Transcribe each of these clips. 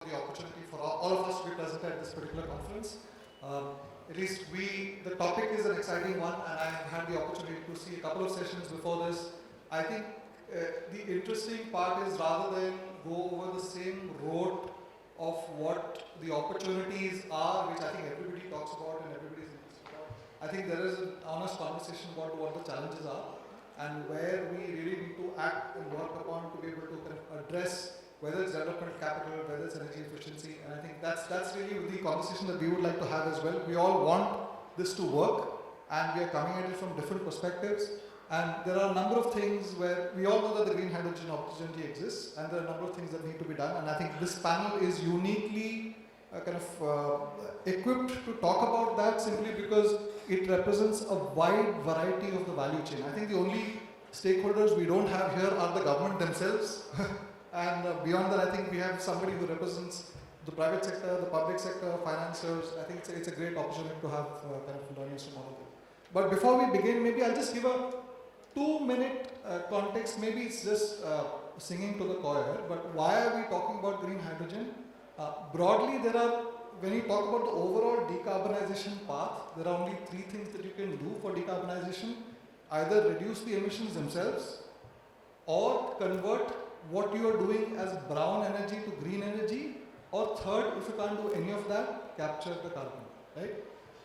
the opportunity for all of us to be present at this particular conference. At least the topic is an exciting one, and I had the opportunity to see a couple of sessions before this. I think the interesting part is rather than go over the same road of what the opportunities are, which I think everybody talks about and everybody's interested about, I think there is an honest conversation about what the challenges are and where we really need to act and work upon to be able to kind of address whether it's development of capital, whether it's energy efficiency, and I think that's really the conversation that we would like to have as well. We all want this to work, and we are coming at it from different perspectives, and there are a number of things where we all know that the green hydrogen opportunity exists, and there are a number of things that need to be done, and I think this panel is uniquely equipped to talk about that simply because it represents a wide variety of the value chain. I think the only stakeholders we don't have here are the government themselves. And beyond that, I think we have somebody who represents the private sector, the public sector, financiers. I think it's a great opportunity to have kind of learnings from all of them. But before we begin, maybe I'll just give a 2-minute context. Maybe it's just singing to the choir, but why are we talking about green hydrogen? Broadly, when you talk about the overall decarbonization path, there are only 3 things that you can do for decarbonization. Either reduce the emissions themselves, or convert what you are doing as brown energy to green energy, or third, if you can't do any of that, capture the carbon, right?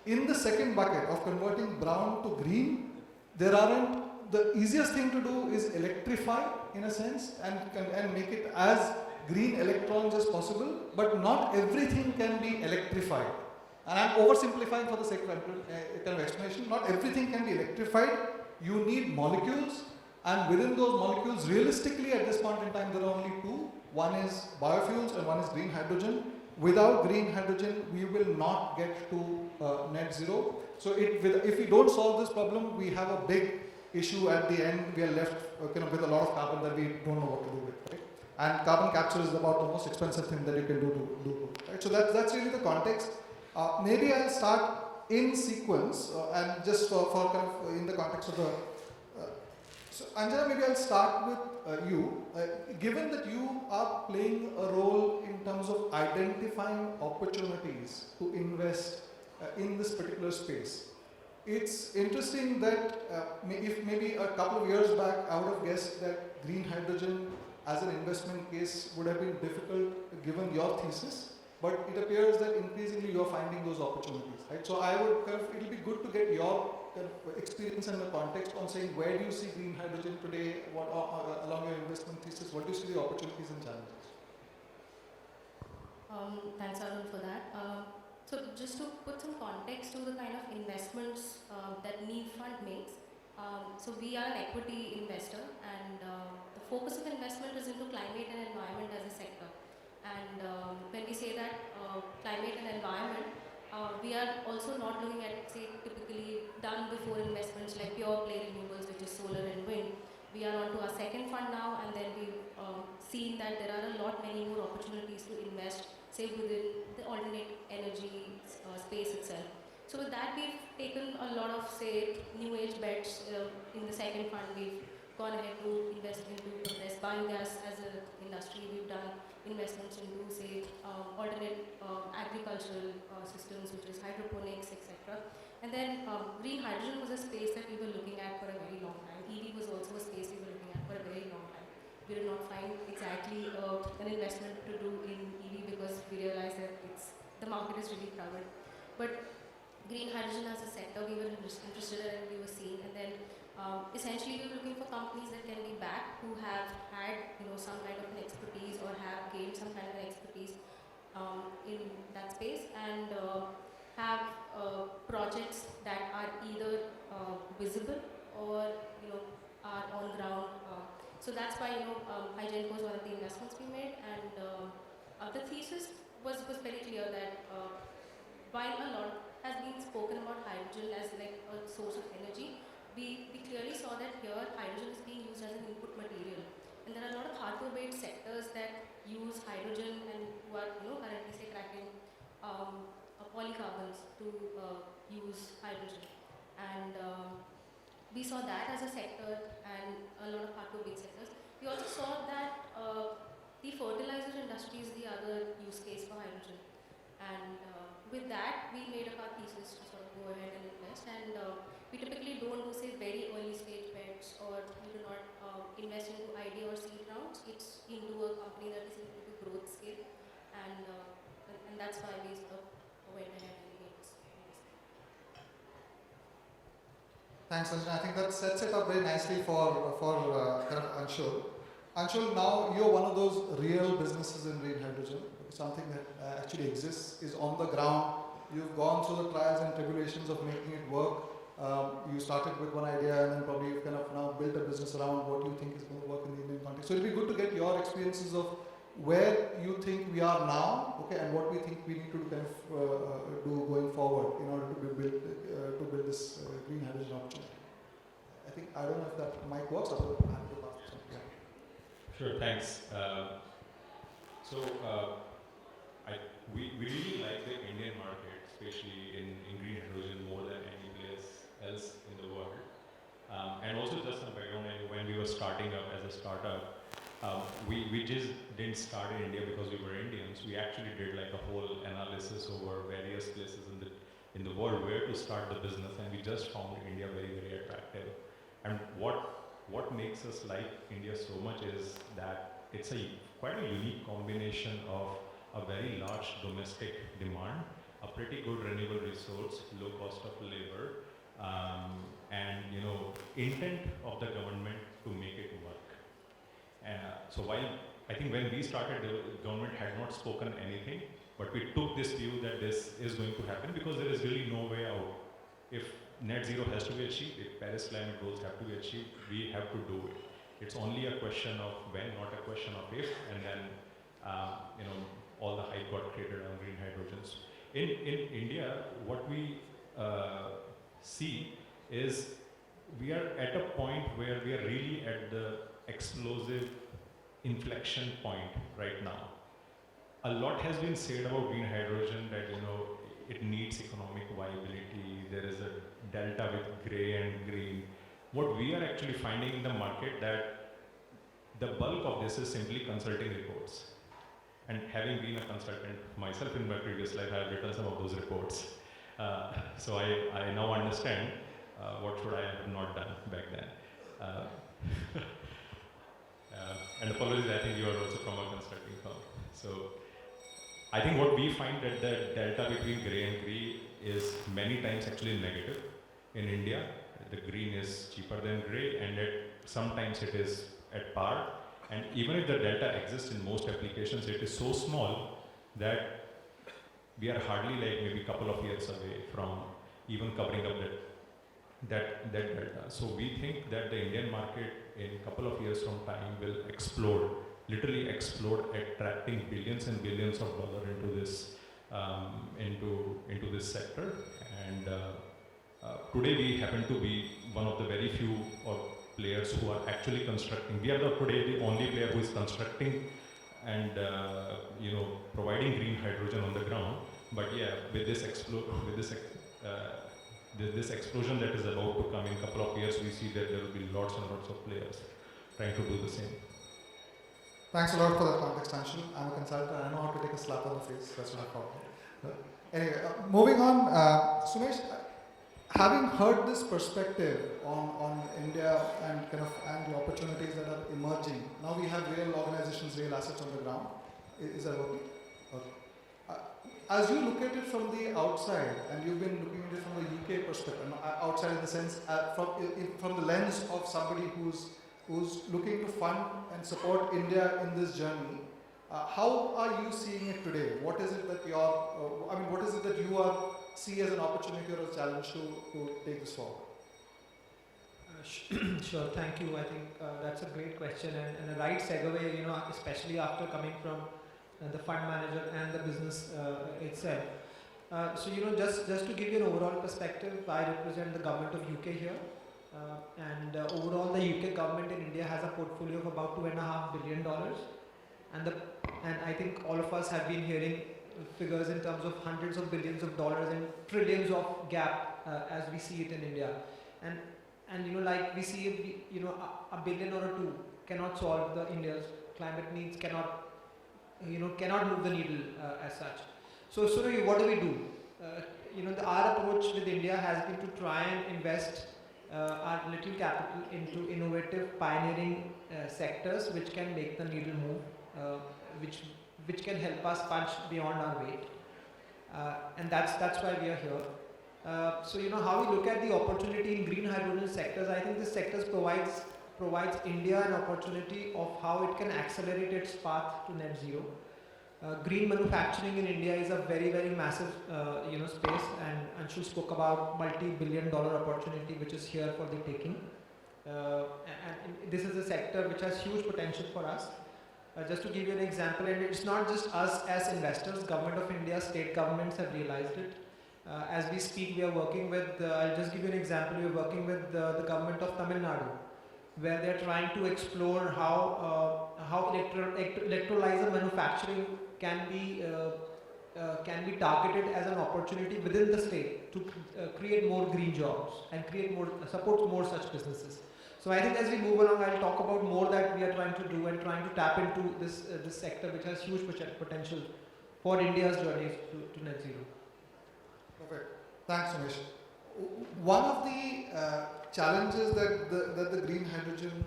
In the second bucket of converting brown to green, the easiest thing to do is electrify in a sense and make it as green electrons as possible, but not everything can be electrified. And I'm oversimplifying for the sake of kind of explanation. Not everything can be electrified. You need molecules. And within those molecules, realistically at this point in time, there are only 2. One is biofuels and one is green hydrogen. Without green hydrogen, we will not get to net zero. So if we don't solve this problem, we have a big issue at the end. We are left with a lot of carbon that we don't know what to do with. Right? And carbon capture is about the most expensive thing that you can do. Right? So that's really the context. Maybe I'll start in sequence and just for kind of in the context of the so Anjana, maybe I'll start with you. Given that you are playing a role in terms of identifying opportunities to invest in this particular space, it's interesting that if maybe a couple of years back I would have guessed that green hydrogen as an investment case would have been difficult given your thesis, but it appears that increasingly you're finding those opportunities, right? So it'll be good to get your experience and the context on saying where do you see green hydrogen today, along your investment thesis, what do you see the opportunities and challenges? Thanks Arun for that. So just to put some context to the kind of investments that NEED Fund makes. So we are an equity investor, and the focus of investment is into climate and environment as a sector. And when we say that climate and environment, we are also not looking at, say, typically done before investments like pure play renewables, which is solar and wind. We are on to our second fund now, and then we've seen that there are many more opportunities to invest, say, within the alternate energy space itself. So with that, we've taken a lot of, say, new age bets. In the second fund, we've gone ahead to invest into biogas as an industry. We've done investments into, say, alternate agricultural systems, which is hydroponics, etc. And then green hydrogen was a space that we were looking at for a very long time. EV was also a space we were looking at for a very long time. We did not find exactly an investment to do in EV because we realized that the market is really crowded. But green hydrogen as a sector, we were interested in and we were seeing. And then essentially, we were looking for companies that can be backed, who have had some kind of an expertise or have gained some kind of an expertise in that space, and have projects that are either visible or are on ground. So that's why Hygenco was one of the investments we made, and the thesis was very clear that while a lot has been spoken about hydrogen as like a source of energy, we clearly saw that here hydrogen is being used as an input material. And there are a lot of hard-to-abate sectors that use hydrogen and who are currently, say, cracking polycarbons to use hydrogen. And we saw that as a sector and a lot of hard-to-abate sectors. We also saw that The fertilizer industry is the other use case for hydrogen. And with that, we made up our thesis to sort of go ahead and invest. And we typically don't do, say, very early stage bets, or we do not invest into idea or seed rounds. It's into a company that is into growth scale. And that's why we sort of went ahead and made this. Thanks, Anjana. I think that sets it up very nicely for kind of Anshul. Anshul, now you're one of those real businesses in green hydrogen. Something that actually exists, is on the ground. You've gone through the trials and tribulations of making it work. You started with one idea and then probably you've kind of now built a business around what you think is going to work in the Indian context. So it'll be good to get your experiences of where you think we are now, okay, and what we think we need to kind of do going forward in order to build this green hydrogen opportunity. I think, I don't know if that mic works, otherwise I have to pass this on. Yeah. Sure, thanks. We really like the Indian market, especially in green hydrogen, more than any place else in the world. And also just some background, when we were starting up as a startup, we just didn't start in India because we were Indians. We actually did like a whole analysis over various places in the world where to start the business, and we just found India very, very attractive. And what makes us like India so much is that it's quite a unique combination of a very large domestic demand, a pretty good renewable resource, low cost of labor, and intent of the government to make it work. So while I think when we started, the government had not spoken anything, but we took this view that this is going to happen because there is really no way out. If net zero has to be achieved, if Paris climate goals have to be achieved, we have to do it. It's only a question of when, not a question of if, and then all the hype got created on green hydrogens. In India, what we see is we are at a point where we are really at the explosive inflection point right now. A lot has been said about green hydrogen, that it needs economic viability. There is a delta with grey and green. What we are actually finding in the market, that the bulk of this is simply consulting reports. And having been a consultant myself in my previous life, I have written some of those reports. So I now understand what should I have not done back then. And apologies, I think you are also from a consulting firm. So I think what we find that the delta between grey and green is many times actually negative. In India, the green is cheaper than grey, and sometimes it is at par. And even if the delta exists in most applications, it is so small that we are hardly like maybe a couple of years away from even covering up that delta. So we think that the Indian market in a couple of years from time will explode, literally explode, attracting billions and billions of dollars into this sector. And today we happen to be one of the very few players who are actually constructing. We are today the only player who is constructing and providing green hydrogen on the ground. But yeah, with this explosion that is about to come in a couple of years, we see that there will be lots and lots of players trying to do the same. Thanks a lot for that context, Anshul. I'm a consultant. I know how to take a slap on the face. That's not a problem. Anyway, moving on, Sumesh, having heard this perspective on India and the opportunities that are emerging, now we have real organizations, real assets on the ground. Is that working? Okay. As you look at it from the outside, and you've been looking at it from the UK perspective, outside in the sense from the lens of somebody who's looking to fund and support India in this journey, how are you seeing it today? What is it that what is it that you see as an opportunity or a challenge to take this forward? Sure, thank you. I think that's a great question and a right segue, especially after coming from the fund manager and the business itself. So, just to give you an overall perspective, I represent the government of UK here. And overall, the UK government in India has a portfolio of about $2.5 billion. And I think all of us have been hearing figures in terms of hundreds of billions of dollars and trillions of gap as we see it in India. And like we see, a billion or two cannot solve the India's climate needs, cannot cannot move the needle as such. So what do we do? Our approach with India has been to try and invest our little capital into innovative, pioneering sectors which can make the needle move, which can help us punch beyond our weight, and that's why we are here. How we look at the opportunity in green hydrogen sectors, I think this sectors provides India an opportunity of how it can accelerate its path to net zero. Green manufacturing in India is a very, very massive space, and Anshul spoke about multi-billion-dollar opportunity which is here for the taking. And this is a sector which has huge potential for us. Just to give you an example, and it's not just us as investors, Government of India, state governments have realized it. As we speak, we are working with, I'll just give you an example, we are working with the government of Tamil Nadu, where they are trying to explore how electrolyzer manufacturing can be targeted as an opportunity within the state to create more green jobs and support more such businesses. So I think as we move along, I'll talk about more that we are trying to do and trying to tap into this sector, which has huge potential for India's journey to net zero. Perfect. Thanks, Umesh. One of the challenges that the green hydrogen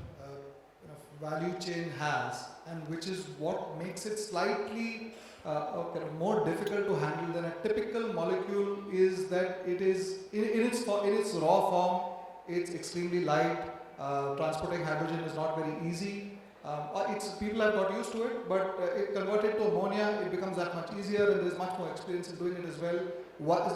value chain has, and which is what makes it slightly more difficult to handle than a typical molecule, is that it is in its raw form, it's extremely light. Transporting hydrogen is not very easy. People have got used to it, but converted to ammonia, it becomes that much easier, and there's much more experience in doing it as well.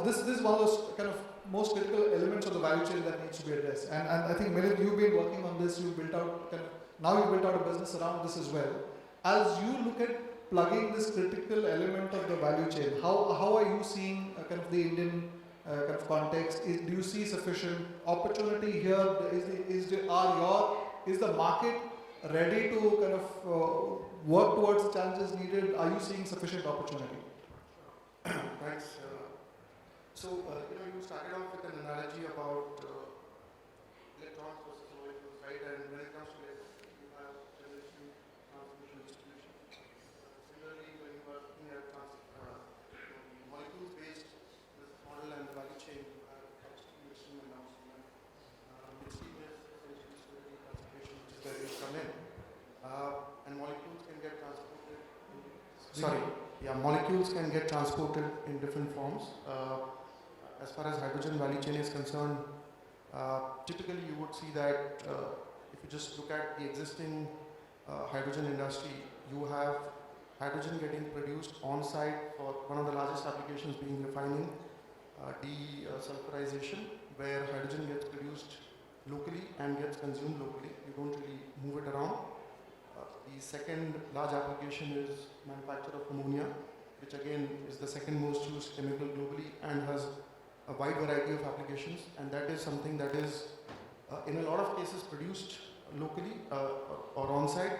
This is one of those kind of most critical elements of the value chain that needs to be addressed. And I think, Milind, you've been working on this. You've built out now you've built out a business around this as well. As you look at plugging this critical element of the value chain, how are you seeing kind of the Indian kind of context? Do you see sufficient opportunity here? Is the market ready to kind of work towards the challenges needed? Are you seeing sufficient opportunity? Thanks. You started off with an analogy about electrons versus molecules, right? And when it comes to electricity, you have generation, transmission, distribution. Similarly, when you are looking at molecules-based model and the value chain, you have upstream, midstream, and downstream. Midstream is essentially storage and transportation, which is where you come in. And molecules can get transported. Molecules can get transported in different forms. As far as hydrogen value chain is concerned, typically you would see that if you just look at the existing hydrogen industry, you have hydrogen getting produced on-site for one of the largest applications being refining, desulfurization, where hydrogen gets produced locally and gets consumed locally. You don't really move it around. The second large application is manufacture of ammonia, which again is the second most used chemical globally and has a wide variety of applications, and that is something that is in a lot of cases produced locally or on-site,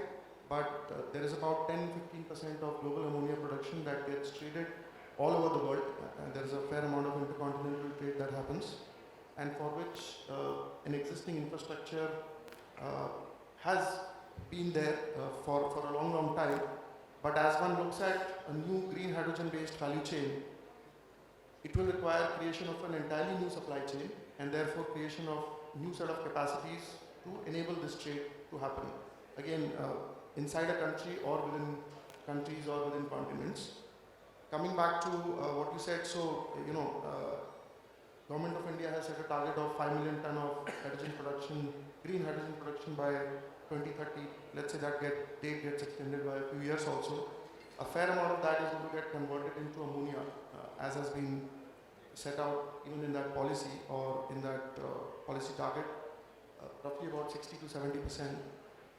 but there is about 10-15% of global ammonia production that gets traded all over the world, and there is a fair amount of intercontinental trade that happens, and for which an existing infrastructure has been there for a long time. But as one looks at a new green hydrogen-based value chain, it will require creation of an entirely new supply chain, and therefore creation of new set of capacities to enable this trade to happen. Again, inside a country or within countries or within continents. Coming back to what you said, Government of India has set a target of 5 million ton of hydrogen production, green hydrogen production by 2030. Let's say that date gets extended by a few years also. A fair amount of that is going to get converted into ammonia, as has been set out even in that policy or in that policy target, roughly about 60 to 70%.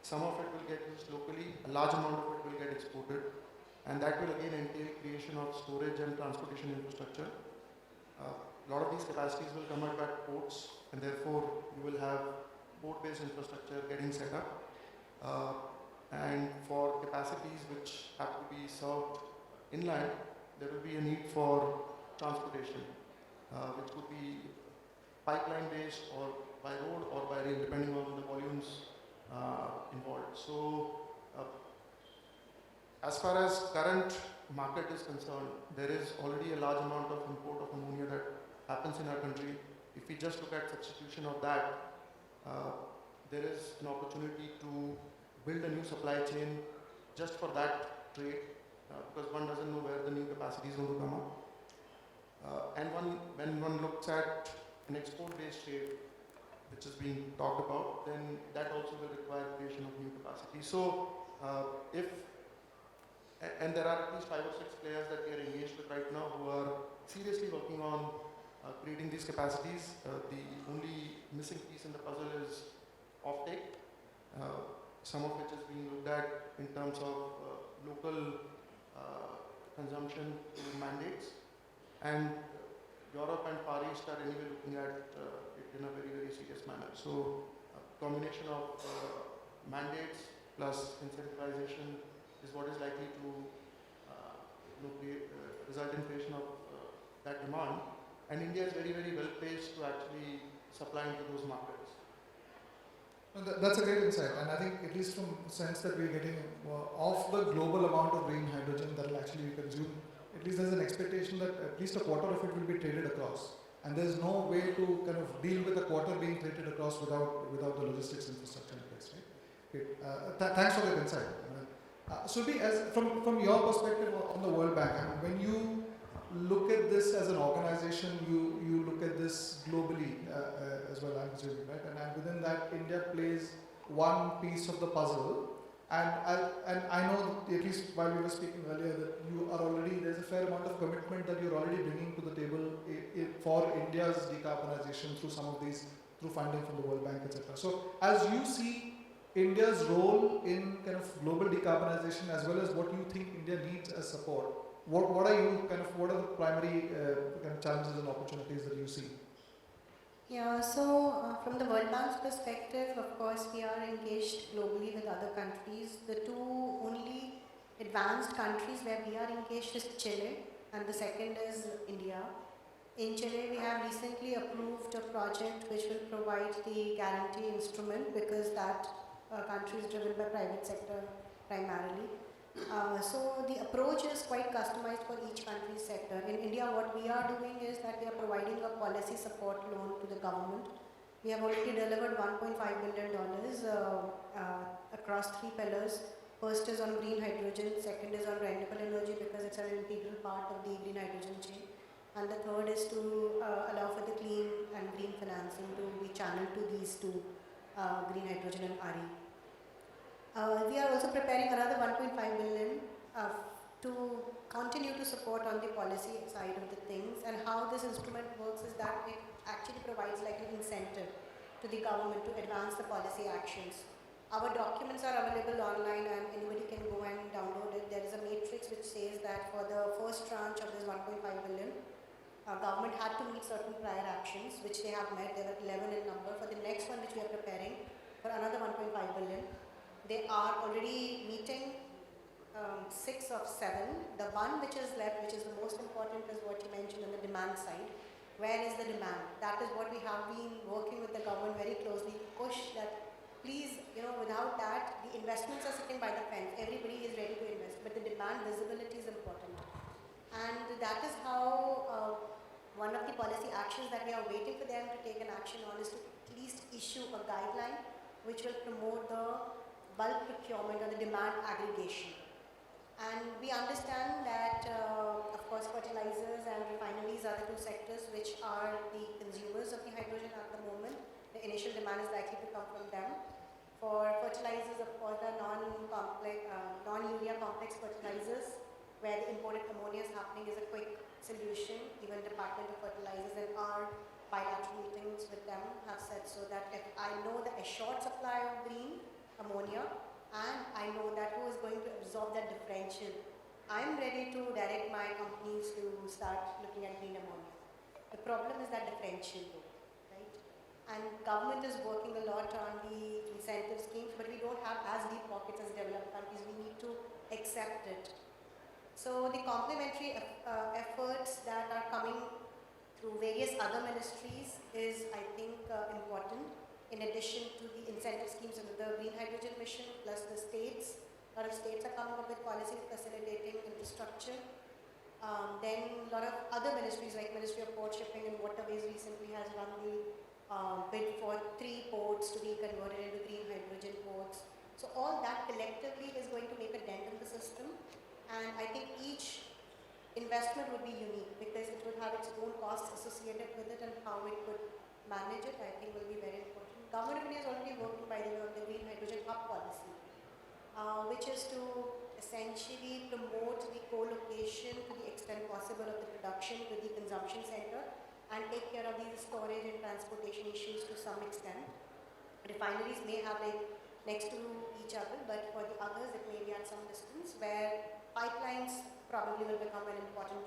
Some of it will get used locally, a large amount of it will get exported, and that will again entail creation of storage and transportation infrastructure. A lot of these capacities will come out at ports, and therefore you will have port-based infrastructure getting set up. And for capacities which have to be served inland, there will be a need for transportation, which could be pipeline-based or by road or by rail, depending on the volumes involved. So As far as current market is concerned, there is already a large amount of import of ammonia that happens in our country. If we just look at substitution of that, there is an opportunity to build a new supply chain just for that trade, because one doesn't know where the new capacity is going to come up. When one looks at an export-based trade, which is being talked about, then that also will require creation of new capacity. So, and there are at least 5 or 6 players that we are engaged with right now who are seriously working on creating these capacities. The only missing piece in the puzzle is offtake, some of which is being looked at in terms of local consumption through mandates. And Europe and Far East are anyway looking at it in a very, very serious manner. So, a combination of mandates plus incentivization is what is likely to result in creation of that demand. And India is very, very well placed to actually supply into those markets. That's a great insight, and I think at least from the sense that we're getting of the global amount of green hydrogen that will actually be consumed, at least there's an expectation that at least a quarter of it will be traded across. And there's no way to kind of deal with a quarter being traded across without the logistics infrastructure in place, right? Okay. Thanks for that insight. Surbhi, as from your perspective on the World Bank, I mean, when you look at this as an organization, you look at this globally as well, I'm assuming, right? And within that, India plays one piece of the puzzle. And I know, at least while we were speaking earlier, that you are already, there's a fair amount of commitment that you're already bringing to the table for India's decarbonization through some of these, through funding from the World Bank, etc. So as you see India's role in kind of global decarbonization as well as what you think India needs as support, what are the primary kind of challenges and opportunities that you see? Yeah, so from the World Bank's perspective, of course, we are engaged globally with other countries. The two only advanced countries where we are engaged is Chile, and the second is India. In Chile, we have recently approved a project which will provide the guarantee instrument, because that country is driven by private sector primarily. So the approach is quite customized for each country's sector. In India, what we are doing is that we are providing a policy support loan to the government. We have already delivered $1.5 billion across 3 pillars. First is on green hydrogen, second is on renewable energy because it's an integral part of the green hydrogen chain. And the third is to allow for the clean and green financing to be channeled to these 2, green hydrogen and RE. We are also preparing another 1.5 billion to continue to support on the policy side of the things. And how this instrument works is that it actually provides like an incentive to the government to advance the policy actions. Our documents are available online and anybody can go and download it. There is a matrix which says that for the first tranche of this 1.5 billion, government had to meet certain prior actions, which they have met. There were 11 in number. For the next one, which we are preparing for another 1.5 billion, they are already meeting 6 of 7. The one which is left, which is the most important, is what you mentioned on the demand side. Where is the demand? That is what we have been working with the government very closely to push that. Please, without that, the investments are sitting by the fence. Everybody is ready to invest, but the demand visibility is important. And that is how one of the policy actions that we are waiting for them to take an action on is to at least issue a guideline which will promote the bulk procurement or the demand aggregation. And we understand that, of course, fertilizers and refineries are the 2 sectors which are the consumers of the hydrogen at the moment. The initial demand is likely to come from them. For fertilizers, of course, the non-urea complex fertilizers, where the imported ammonia is happening, is a quick solution. Even Department of Fertilizers and our bilateral meetings with them have said so that if I know the assured supply of green ammonia and I know that who is going to absorb that differential, I'm ready to direct my companies to start looking at green ammonia. The problem is that differential though, right? And government is working a lot on the incentive schemes, but we don't have as deep pockets as developed countries. We need to accept it. So the complementary efforts that are coming through various other ministries is, I think, important. In addition to the incentive schemes under the green hydrogen mission, plus the states A lot of states are coming up with policies facilitating infrastructure. Then a lot of other ministries like Ministry of Port Shipping and Waterways recently has run the bid for 3 ports to be converted into green hydrogen ports. So all that collectively is going to make a dent in the system, and I think each investment would be unique because it would have its own costs associated with it, and how it could manage it I think will be very important. Government of India is already working by the way on the green hydrogen hub policy, which is to essentially promote the co-location to the extent possible of the production with the consumption center and take care of these storage and transportation issues to some extent. Refineries may have like next to each other, but for the others it may be at some distance where pipelines probably will become an important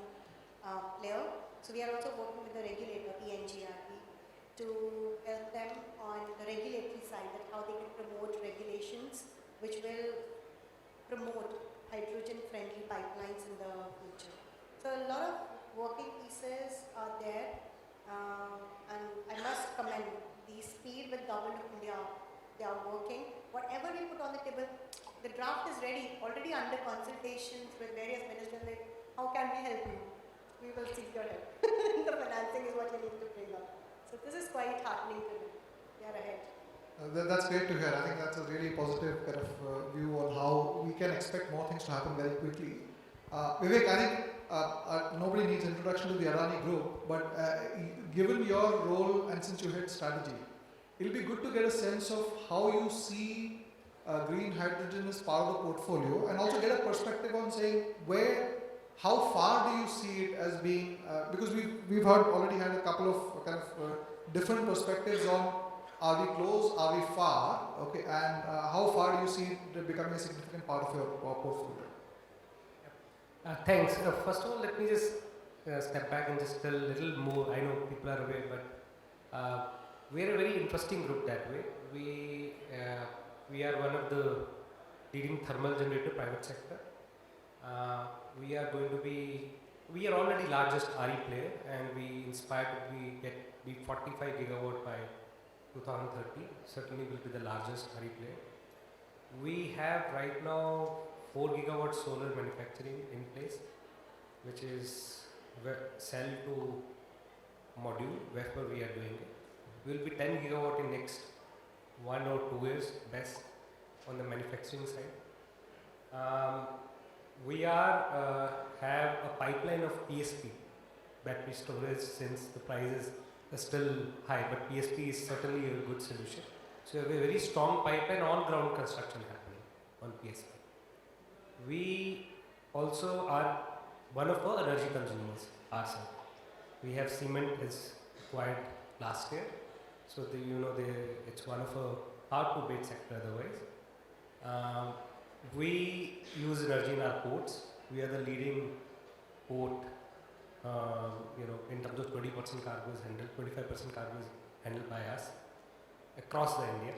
player. So we are also working with the regulator, PNGRB, to help them on the regulatory side, that how they can promote regulations which will promote hydrogen-friendly pipelines in the future. So a lot of working pieces are there, and I must commend the speed with Government of India. They are working. Whatever we put on the table, the draft is ready, already under consultations with various ministers. Like, how can we help you? We will seek your help. The financing is what you need to bring up. So this is quite heartening to me. We are ahead. That's great to hear. I think that's a really positive kind of view on how we can expect more things to happen very quickly. Vivek, I think nobody needs introduction to the Adani Group, but given your role and since you head strategy, it'll be good to get a sense of how you see green hydrogen as part of the portfolio, and also get a perspective on saying how far do you see it as being, because we've already had a couple of kind of different perspectives on are we close, are we far, okay, and how far do you see it becoming a significant part of your portfolio? Thanks. First of all, let me just step back and just tell a little more. I know people are aware, but we are a very interesting group that way. We are one of the leading thermal generator private sector. We are already largest RE player, and we inspired to be 45 gigawatt by 2030. Certainly will be the largest RE player. We have right now 4 gigawatt solar manufacturing in place, which is cell to module, wherever we are doing it. We will be 10 gigawatt in next 1 or 2 years best on the manufacturing side. We have a pipeline of PSP, battery storage, since the prices are still high, but PSP is certainly a good solution. So we have a very strong pipeline, on ground construction happening on PSP. We also are one of our energy consumers ourselves. We have cement is acquired last year, so it's one of a hard to beat sector otherwise. We use energy in our ports. We are the leading port, in terms of 20% cargo is handled, 25% cargo is handled by us across the India.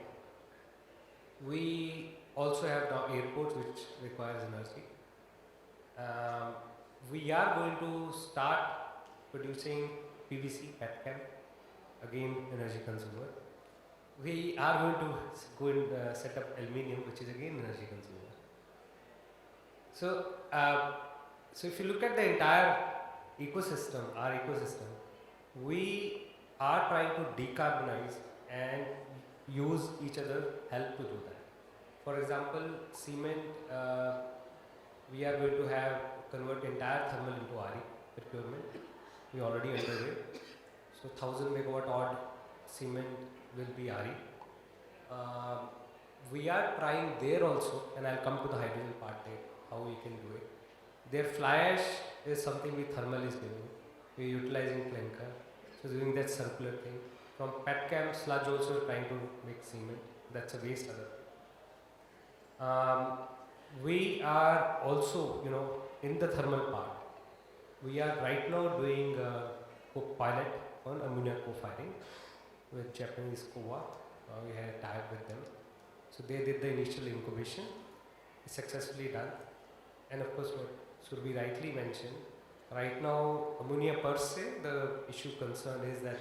We also have now airports which requires energy. We are going to start producing PVC, petchem, again energy consumer. We are going to go and set up aluminium, which is again energy consumer. So, if you look at the entire ecosystem, our ecosystem, we are trying to decarbonize and use each other help to do that. For example, cement, we are going to convert entire thermal into RE procurement. We already underway. So 1000 megawatt odd cement will be RE. We are trying there also, and I'll come to the hydrogen part there, how we can do it. Their fly ash is something we thermal is doing. We're utilizing clinker, so doing that circular thing. From petchem sludge also trying to make cement. That's a waste other. We are also, in the thermal part. We are right now doing a pilot on ammonia co-firing with Japanese Kowa. We had a tie-up with them. So they did the initial incubation. It's successfully done. And of course, what Surbhi rightly mentioned, right now ammonia per se, the issue concern is that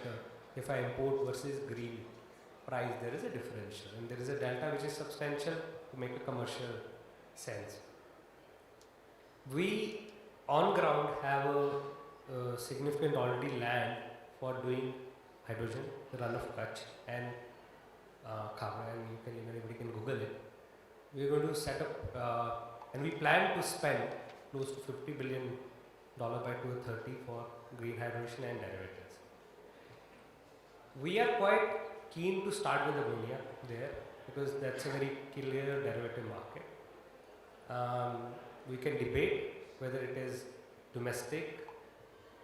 if I import versus green price, there is a differential, and there is a delta which is substantial to make a commercial sense. We on ground have a significant already land for doing hydrogen, the run of Kutch and Khavda, and you can even anybody can Google it. We are going to set up, and we plan to spend close to $50 billion by 2030 for green hydrogen and derivatives. We are quite keen to start with ammonia there because that's a very clear derivative market. We can debate whether it is domestic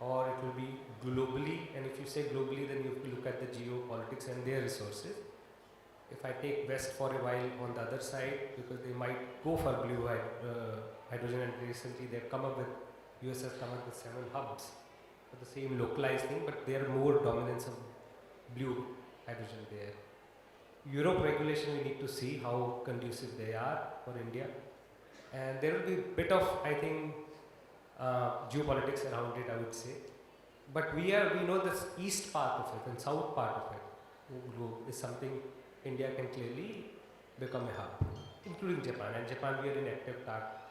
or it will be globally, and if you say globally, then you have to look at the geopolitics and their resources. If I take West for a while on the other side, because they might go for blue hydrogen, and recently they've come up with, US has come up with 7 hubs for the same localized thing, but there are more dominance of blue hydrogen there. Europe regulation, we need to see how conducive they are for India. And there will be a bit of, I think, geopolitics around it, I would say. But we know this east part of it and south part of it globe is something India can clearly become a hub, including Japan. And Japan, we are in active talk.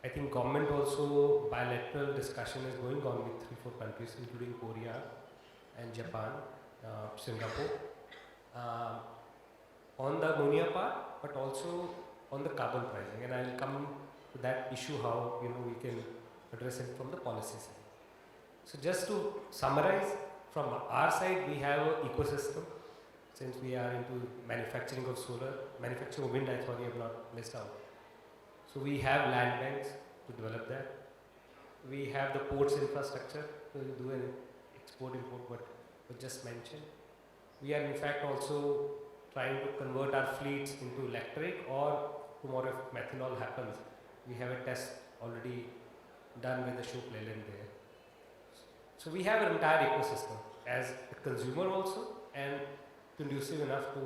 I think government also bilateral discussion is going on with 3-4 countries, including Korea and Japan, Singapore, on the ammonia part, but also on the carbon pricing. And I'll come to that issue how we can address it from the policy side. So just to summarize, from our side, we have an ecosystem. Since we are into manufacturing of solar, manufacturing of wind, I thought you have not missed out. So we have land banks to develop that. We have the ports infrastructure to do an export-import, what was just mentioned. We are in fact also trying to convert our fleets into electric, or tomorrow if methanol happens, we have a test already done with the Ashok Leyland there. So we have an entire ecosystem as a consumer also, and conducive enough to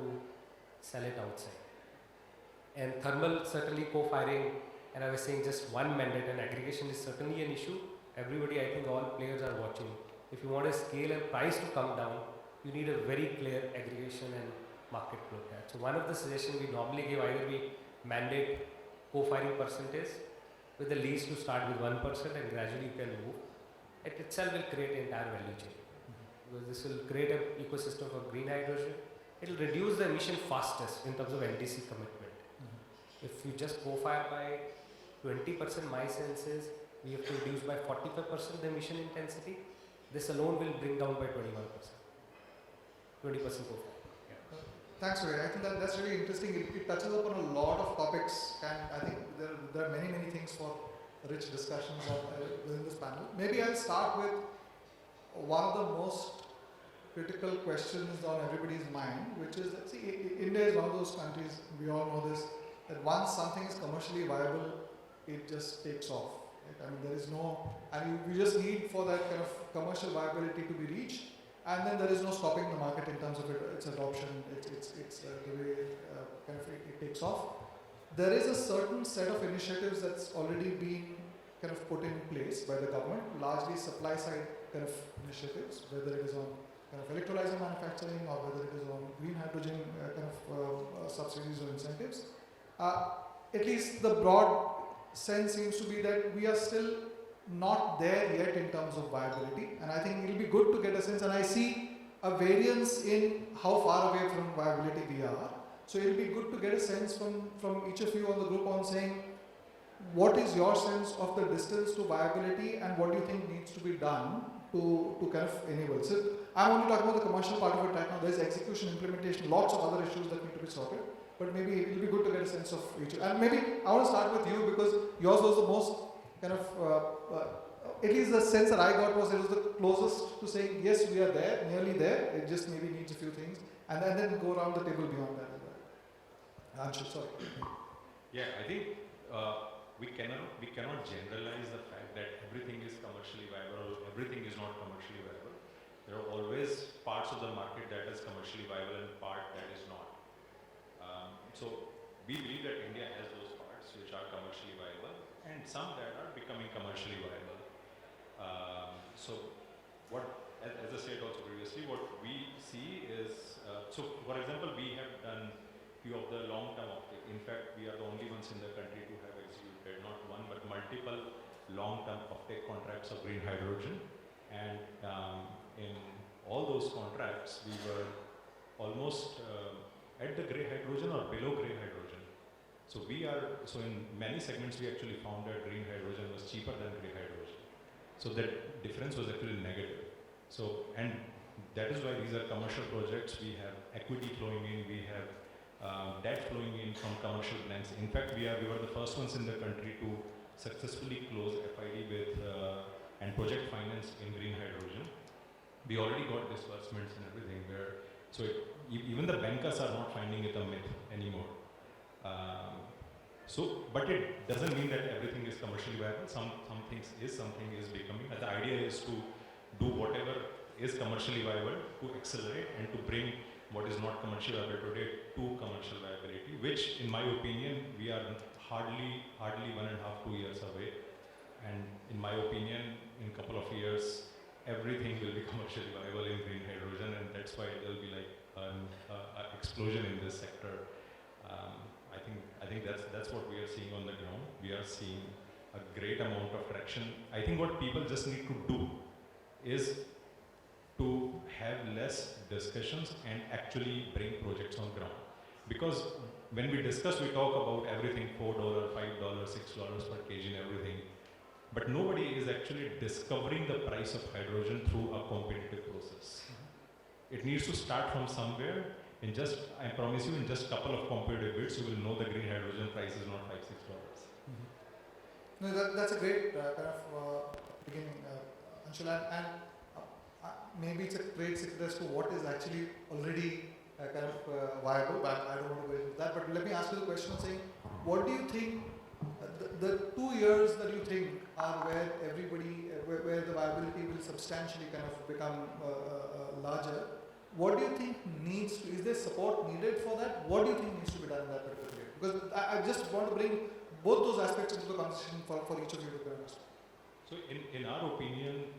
sell it outside. And thermal, certainly co-firing, and I was saying just one mandate, and aggregation is certainly an issue. Everybody, I think all players are watching. If you want a scale and price to come down, you need a very clear aggregation and market look at. So one of the suggestions we normally give, either we mandate co-firing percentage with the lease to start with 1% and gradually you can move. It itself will create an entire value chain. Because this will create an ecosystem for green hydrogen. It will reduce the emission fastest in terms of NDC commitment. If you just co-fire by 20%, my sense is we have to reduce by 45% the emission intensity. This alone will bring down by 21%. 20% co-fire. Yeah. Thanks, Vivek. I think that's really interesting. It touches upon a lot of topics, and I think there are many things for rich discussions within this panel. Maybe I'll start with one of the most critical questions on everybody's mind, which is that, see, India is one of those countries, we all know this, that once something is commercially viable, it just takes off. Right? I mean, there is no, and you just need for that kind of commercial viability to be reached, and then there is no stopping the market in terms of its adoption, it's the way it takes off. There is a certain set of initiatives that's already been kind of put in place by the government, largely supply side kind of initiatives, whether it is on kind of electrolyzer manufacturing or whether it is on green hydrogen kind of subsidies or incentives. At least the broad sense seems to be that we are still not there yet in terms of viability, and I think it will be good to get a sense, and I see a variance in how far away from viability we are. So it will be good to get a sense from each of you on the group on saying, what is your sense of the distance to viability and what do you think needs to be done to kind of enable? So I'm only talking about the commercial part of it right now. There's execution, implementation, lots of other issues that need to be sorted. But maybe it will be good to get a sense of each. And maybe I want to start with you because yours was the most kind of, at least the sense that I got was it was the closest to saying, yes, we are there, nearly there. It just maybe needs a few things. And then go around the table beyond that as well. Anshul, sorry. Yeah, I think we cannot generalize the fact that everything is commercially viable or everything is not commercially viable. There are always parts of the market that is commercially viable and part that is not. So we believe that India has those parts which are commercially viable and some that are becoming commercially viable. So what, as I said also previously, what we see is, so for example, we have done few of the long-term offtake. In fact, we are the only ones in the country to have executed not one but multiple long-term offtake contracts of green hydrogen. And in all those contracts, we were almost at the grey hydrogen or below grey hydrogen. So in many segments we actually found that green hydrogen was cheaper than grey hydrogen. So that difference was actually negative. So, and that is why these are commercial projects. We have equity flowing in, we have debt flowing in from commercial banks. In fact, we were the first ones in the country to successfully close FID with and project finance in green hydrogen. We already got disbursements and everything where, so even the bankers are not finding it a myth anymore. But it doesn't mean that everything is commercially viable. Some things is, something is becoming. The idea is to do whatever is commercially viable to accelerate and to bring what is not commercially viable today to commercial viability, which in my opinion, we are hardly 1.5 to 2 years away. And in my opinion, in a couple of years, everything will be commercially viable in green hydrogen, and that's why there will be like an explosion in this sector. I think that's what we are seeing on the ground. We are seeing a great amount of traction. I think what people just need to do is to have less discussions and actually bring projects on ground. Because when we discuss, we talk about everything, $4, $5, $6 per kg and everything. But nobody is actually discovering the price of hydrogen through a competitive process. It needs to start from somewhere. I promise you, in just a couple of competitive bids, you will know the green hydrogen price is not $5, $6. No, that's a great kind of beginning, Anshul, and maybe it's a great secret as to what is actually already kind of viable, but I don't want to go into that. But let me ask you the question saying, what do you think, the 2 years that you think are where where the viability will substantially kind of become larger? What do you think is there support needed for that? What do you think needs to be done in that particular period? Because I just want to bring both those aspects into the conversation for each of you to understand. So in our opinion,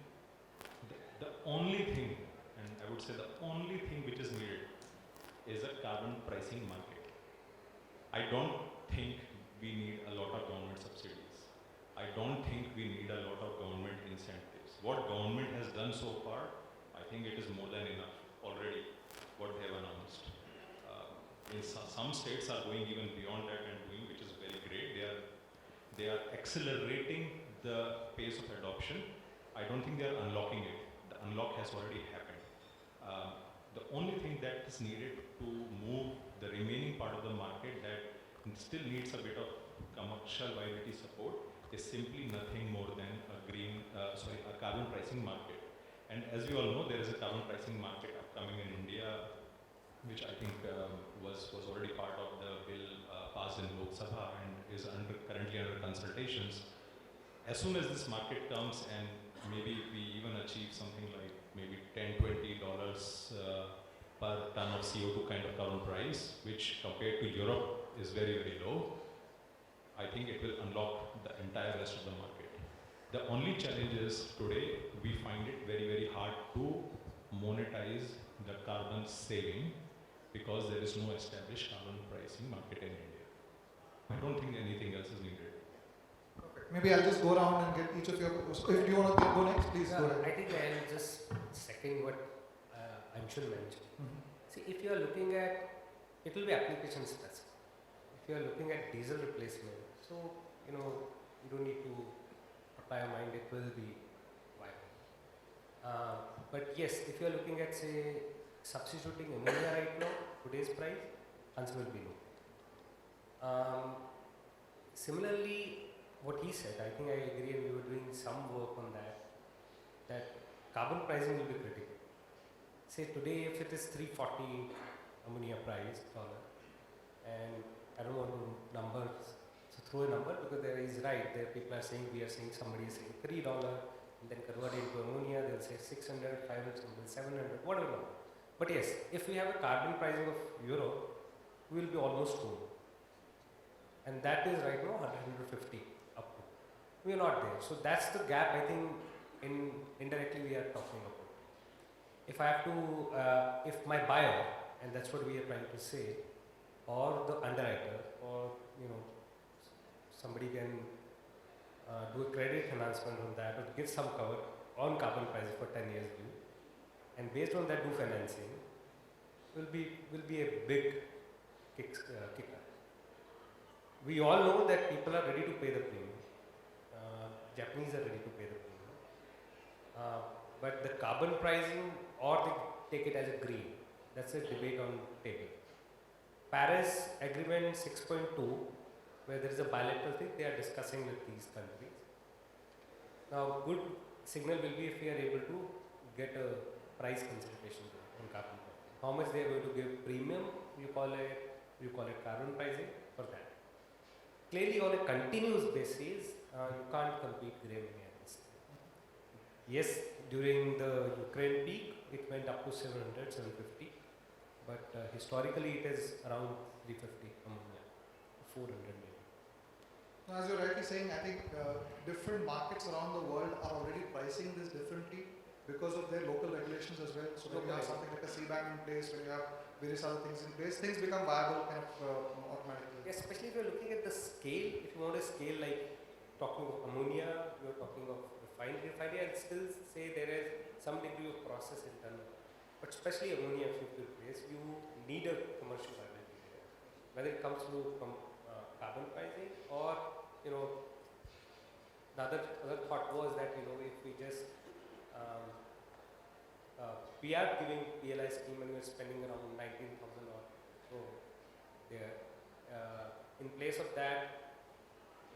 the only thing, and I would say the only thing which is needed is a carbon pricing market. I don't think we need a lot of government subsidies. I don't think we need a lot of government incentives. What government has done so far, I think it is more than enough already, what they have announced. Some states are going even beyond that and doing, which is very great. They are accelerating the pace of adoption. I don't think they are unlocking it. The unlock has already happened. The only thing that is needed to move the remaining part of the market that still needs a bit of commercial viability support is simply nothing more than a carbon pricing market. And as we all know, there is a carbon pricing market upcoming in India, which I think was already part of the bill passed in Lok Sabha and is currently under consultations. As soon as this market comes and maybe we even achieve something like maybe $10, $20 per ton of CO2 kind of carbon price, which compared to Europe is very, very low, I think it will unlock the entire rest of the market. The only challenge is today we find it very, very hard to monetize the carbon saving because there is no established carbon pricing market in India. I don't think anything else is needed. Perfect. Maybe I'll just go around and get each of your. If you want to go next, please go ahead. I think I'll just second what Anshul mentioned. See, if you are looking at, it will be application specific. If you are looking at diesel replacement, so you don't need to apply a mind, it will be viable. But yes, if you are looking at, say, substituting ammonia right now, today's price, answer will be no. Similarly, what he said, I think I agree, and we were doing some work on that carbon pricing will be critical. Say today, if it is $340 ammonia price, and I don't want to numbers, so throw a number because there is right, there people are saying, somebody is saying $3, and then convert it into ammonia, they'll say 600, 500, 700, whatever. But yes, if we have a carbon pricing of Europe, we will be almost home. And that is right now 150 up to. We are not there. So that's the gap I think indirectly we are talking about. If I have to, if my buyer, and that's what we are trying to say, or the underwriter, or somebody can do a credit enhancement on that, or give some cover on carbon prices for 10 years view, and based on that do financing, will be a big kicker. We all know that people are ready to pay the premium. Japanese are ready to pay the premium. But the carbon pricing, or they take it as a green, that's a debate on table. Paris Agreement 6.2, where there is a bilateral thing, they are discussing with these countries. Now, good signal will be if we are able to get a price consideration on carbon pricing. How much they are going to give premium, you call it carbon pricing for that. Clearly, on a continuous basis, you can't compete grey against. Yes, during the Ukraine peak, it went up to 700, 750, but historically it is around 350 ammonia, 400 maybe. Now, as you're rightly saying, I think different markets around the world are already pricing this differently because of their local regulations as well. So when you have something like a CBAM in place, when you have various other things in place, things become viable kind of automatically. Yes, especially if you're looking at the scale. If you want a scale like talking of ammonia, you're talking of refinery, I'd still say there is some degree of process internal. But especially ammonia, if you place, you need a commercial viability there. Whether it comes through carbon pricing, or the other thought was that if we just we are giving PLI scheme and we're spending around 19,000 or so there. In place of that,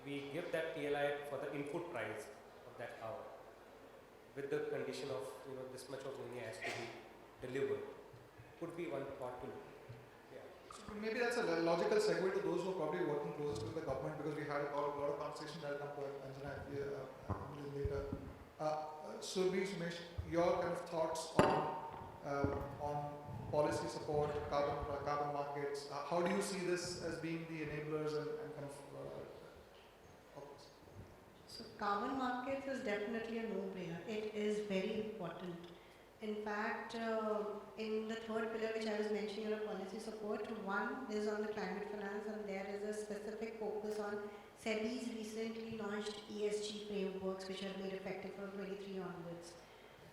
we give that PLI for the input price of that hour, with the condition of this much of ammonia has to be delivered. Could be one thought to look. Yeah. So maybe that's a logical segue to those who are probably working closest with the government, because we had a lot of conversation that will come to Anjana later. Surbhi, Sumesh, your kind of thoughts on policy support, carbon markets. How do you see this as being the enablers and kind of this? So carbon markets is definitely a no-brainer. It is very important. In fact, in the third pillar which I was mentioning on policy support, one is on the climate finance, and there is a specific focus on SEBI's recently launched ESG frameworks which are made effective from 23 onwards.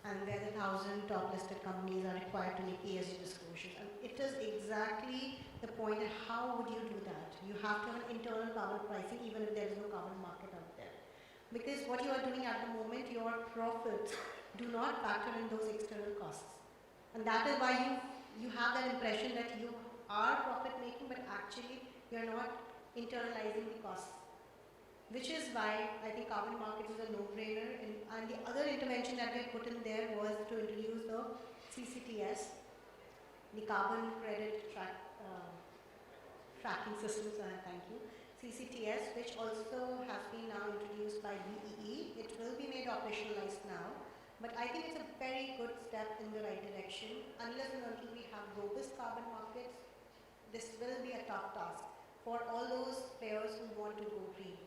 And where the 1,000 top listed companies are required to make ESG disclosures. And it is exactly the point that how would you do that? You have to have an internal carbon pricing even if there is no carbon market out there. Because what you are doing at the moment, your profits do not factor in those external costs. And that is why you have that impression that you are profit making, but actually you are not internalizing the costs. Which is why I think carbon market is a no-brainer, and the other intervention that we put in there was to introduce the CCTS, the carbon credit tracking systems, thank you, CCTS, which also has been now introduced by BEE. It will be made operationalized now, but I think it's a very good step in the right direction. Unless and until we have robust carbon markets, this will be a tough task for all those players who want to go green.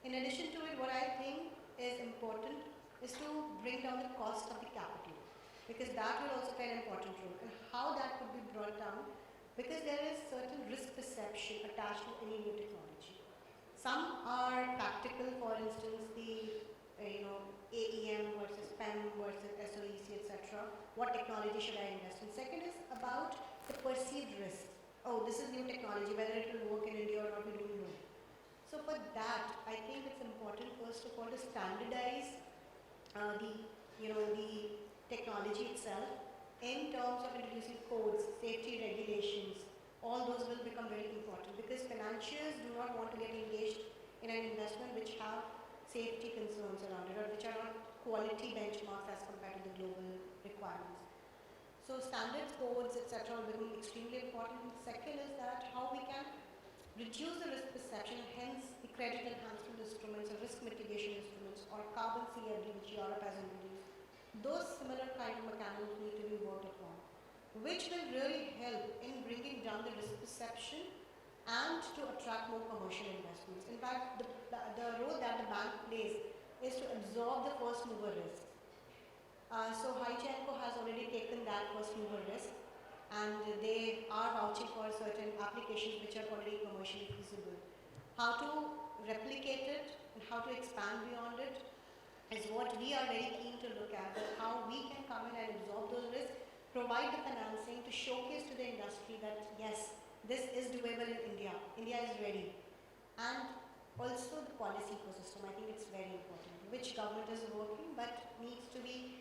In addition to it, what I think is important is to bring down the cost of the capital, because that will also play an important role. And how that could be brought down, because there is certain risk perception attached to any new technology. Some are practical, for instance, the AEM versus PEM versus SOEC, etc. What technology should I invest in? Second is about the perceived risk. Oh, this is new technology, whether it will work in India or not, we don't know. So for that, I think it's important first of all to standardize the technology itself in terms of introducing codes, safety regulations. All those will become very important, because financiers do not want to get engaged in an investment which have safety concerns around it, or which are not quality benchmarks as compared to the global requirements. So standards, codes, etc. will become extremely important. Second is that how we can reduce the risk perception, hence the credit enhancement instruments or risk mitigation instruments, or carbon CFD, which Europe has introduced. Those similar kind of mechanisms need to be worked upon, which will really help in bringing down the risk perception and to attract more commercial investments. In fact, the role that the bank plays is to absorb the first mover risk. So Hygenco has already taken that first mover risk, and they are vouching for certain applications which are already commercially feasible. How to replicate it and how to expand beyond it is what we are very keen to look at, that how we can come in and absorb those risks, provide the financing to showcase to the industry that yes, this is doable in India. India is ready. And also the policy ecosystem, I think it's very important. Which government is working but needs to be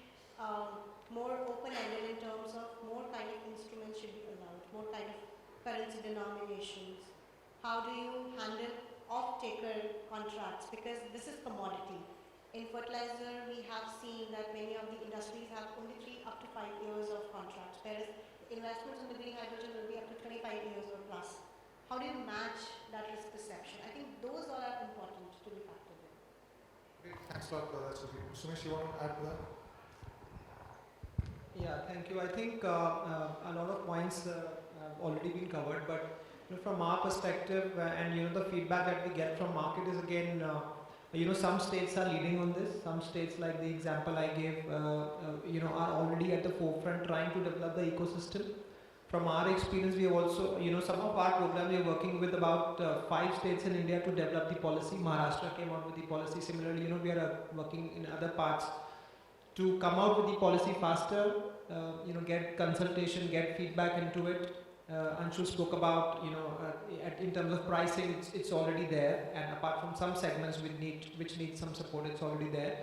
more open-ended in terms of more kind of instruments should be allowed, more kind of currency denominations. How do you handle off-taker contracts, because this is commodity. In fertilizer, we have seen that many of the industries have only 3 up to 5 years of contracts, whereas investments in the green hydrogen will be up to 25 years or plus. How do you match that risk perception? I think those all are important to be factored in. Great, thanks a lot for that, Surbhi. Sumesh, you want to add to that? Yeah, thank you. I think a lot of points have already been covered, but from our perspective, and the feedback that we get from market is again, some states are leading on this. Some states, like the example I gave, are already at the forefront trying to develop the ecosystem. From our experience, we have also, some of our program we are working with about 5 states in India to develop the policy. Maharashtra came out with the policy. Similarly, we are working in other parts to come out with the policy faster, get consultation, get feedback into it. Anshul spoke about, in terms of pricing, it's already there, and apart from some segments which need some support, it's already there.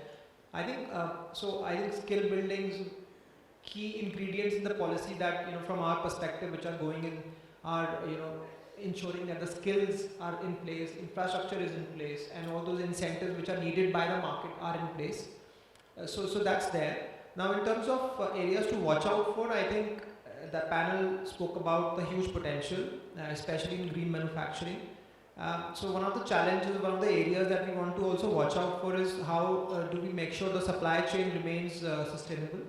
I think I think skill buildings, key ingredients in the policy that from our perspective, which are going in, are ensuring that the skills are in place, infrastructure is in place, and all those incentives which are needed by the market are in place. So that's there. Now, in terms of areas to watch out for, I think the panel spoke about the huge potential, especially in green manufacturing. So one of the challenges, one of the areas that we want to also watch out for is how do we make sure the supply chain remains sustainable,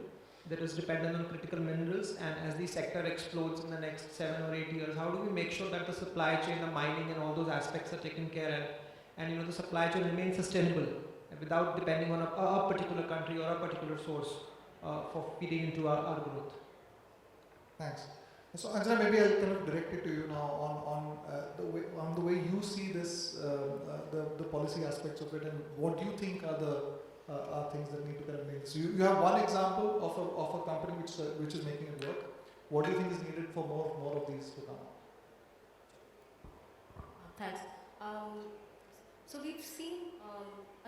that is dependent on critical minerals, and as the sector explodes in the next 7 or 8 years, how do we make sure that the supply chain, the mining and all those aspects are taken care of, and the supply chain remains sustainable without depending on a particular country or a particular source for feeding into our growth. Thanks. So Anjana, maybe I'll kind of direct it to you now on the way you see this, the policy aspects of it, and what do you think are the things that need to kind of make. So you have one example of a company which is making it work. What do you think is needed for more of these to come? Thanks. So we've seen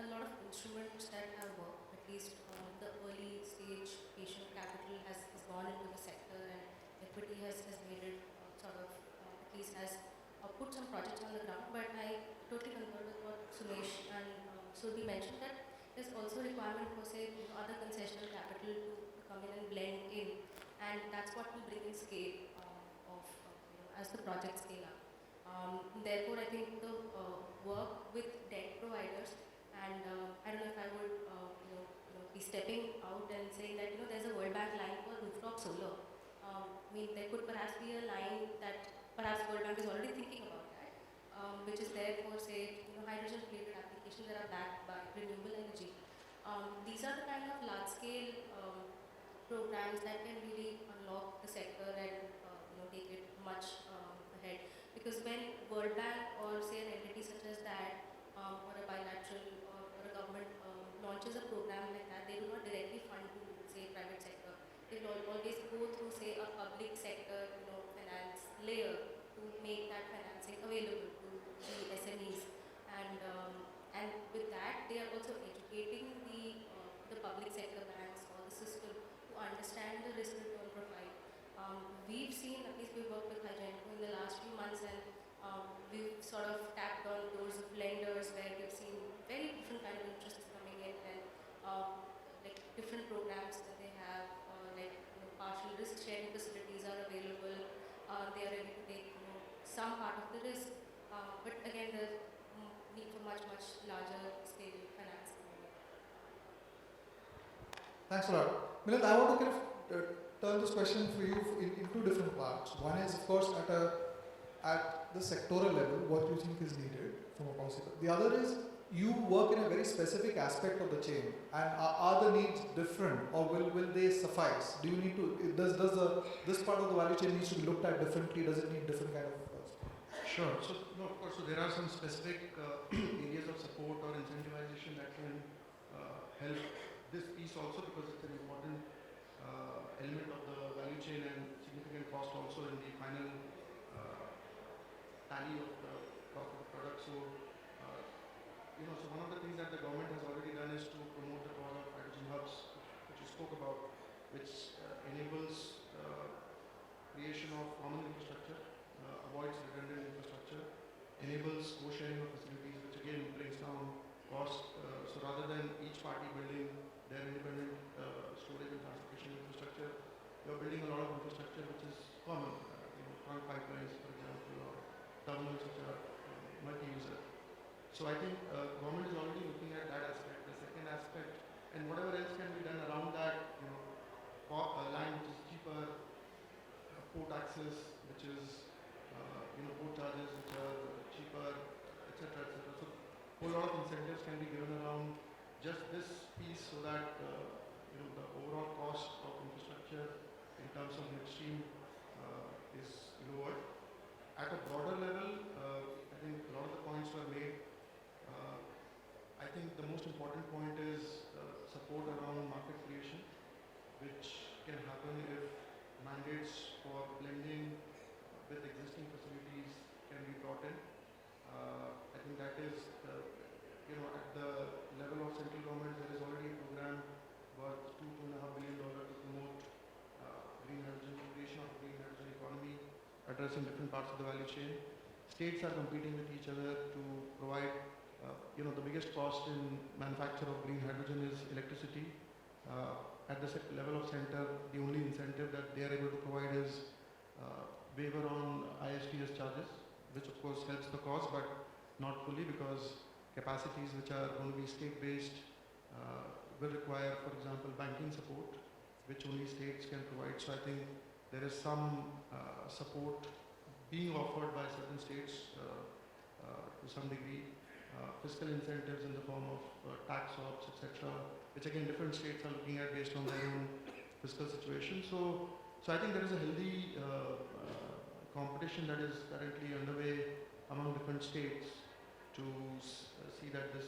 a lot of instruments that have worked. At least the early stage patient capital has gone into the sector, and equity has made it at least has put some projects on the ground. But I totally concur with what Sumesh and Surbhi mentioned, that there's also a requirement for, say, other concessional capital to come in and blend in, and that's what will bring in scale as the projects scale up. Therefore, I think the work with debt providers, and I don't know if I would be stepping out and saying that there's a World Bank line for rooftop solar. There could perhaps be a line that perhaps World Bank is already thinking about that, which is there for, say, hydrogen-related applications that are backed by renewable energy. These are the kind of large-scale programs that can really unlock the sector and take it much ahead. Because when World Bank or, say, an entity such as that, or a bilateral or a government launches a program like that, they do not directly fund to, say, private sector. They will always go through, say, a public sector finance layer to make that financing available to the SMEs. And with that, they are also educating the public sector banks or the system to understand the risk return profile. We've seen, at least we've worked with Hygienico in the last few months, and we've sort of tapped on doors of lenders where we've seen very different kind of interests coming in, and like different programs that they have, partial risk sharing facilities are available. They are ready to take some part of the risk, but again, the need for much larger scale financing. Thanks a lot. Milind, I want to kind of turn this question for you in 2 different parts. One is, of course, at the sectoral level, what you think is needed from a policy. The other is, you work in a very specific aspect of the chain, and are the needs different, or will they suffice? Do you need to, this part of the value chain needs to be looked at differently? Does it need different kind of? Sure. So, no, of course, so there are some specific areas of support or incentivization that can help this piece also, because it's an important element of the value chain and significant cost also in the final tally of the cost of the product. So, so one of the things that the government has already done is to promote the cause of hydrogen hubs, which you spoke about, which enables creation of common infrastructure, avoids redundant infrastructure, enables co-sharing of facilities, which again brings down cost. So rather than each party building their independent storage and transportation infrastructure, you are building a lot of infrastructure which is common, trunk pipelines, for example, or terminals which are multi-user. So I think government is already looking at that aspect. The second aspect, and whatever else can be done around that, land which is cheaper, port access, which is port charges which are cheaper, etc., etc. So a whole lot of incentives can be given around just this piece, so that the overall cost of infrastructure in terms of midstream is lower. At a broader level, I think a lot of the points were made. I think the most important point is support around market creation, which can happen if mandates for blending with existing facilities can be brought in. I think that is, at the level of central government, there is already a program worth $2.5 billion to promote green hydrogen, creation of green hydrogen economy, addressing different parts of the value chain. States are competing with each other to provide, the biggest cost in manufacture of green hydrogen is electricity. At the level of center, the only incentive that they are able to provide is waiver on ISTS charges, which of course helps the cause, but not fully, because capacities which are going to be state-based will require, for example, banking support, which only states can provide. So I think there is some support being offered by certain states to some degree. Fiscal incentives in the form of tax ops, etc., which again different states are looking at based on their own fiscal situation. So I think there is a healthy competition that is currently underway among different states to see that this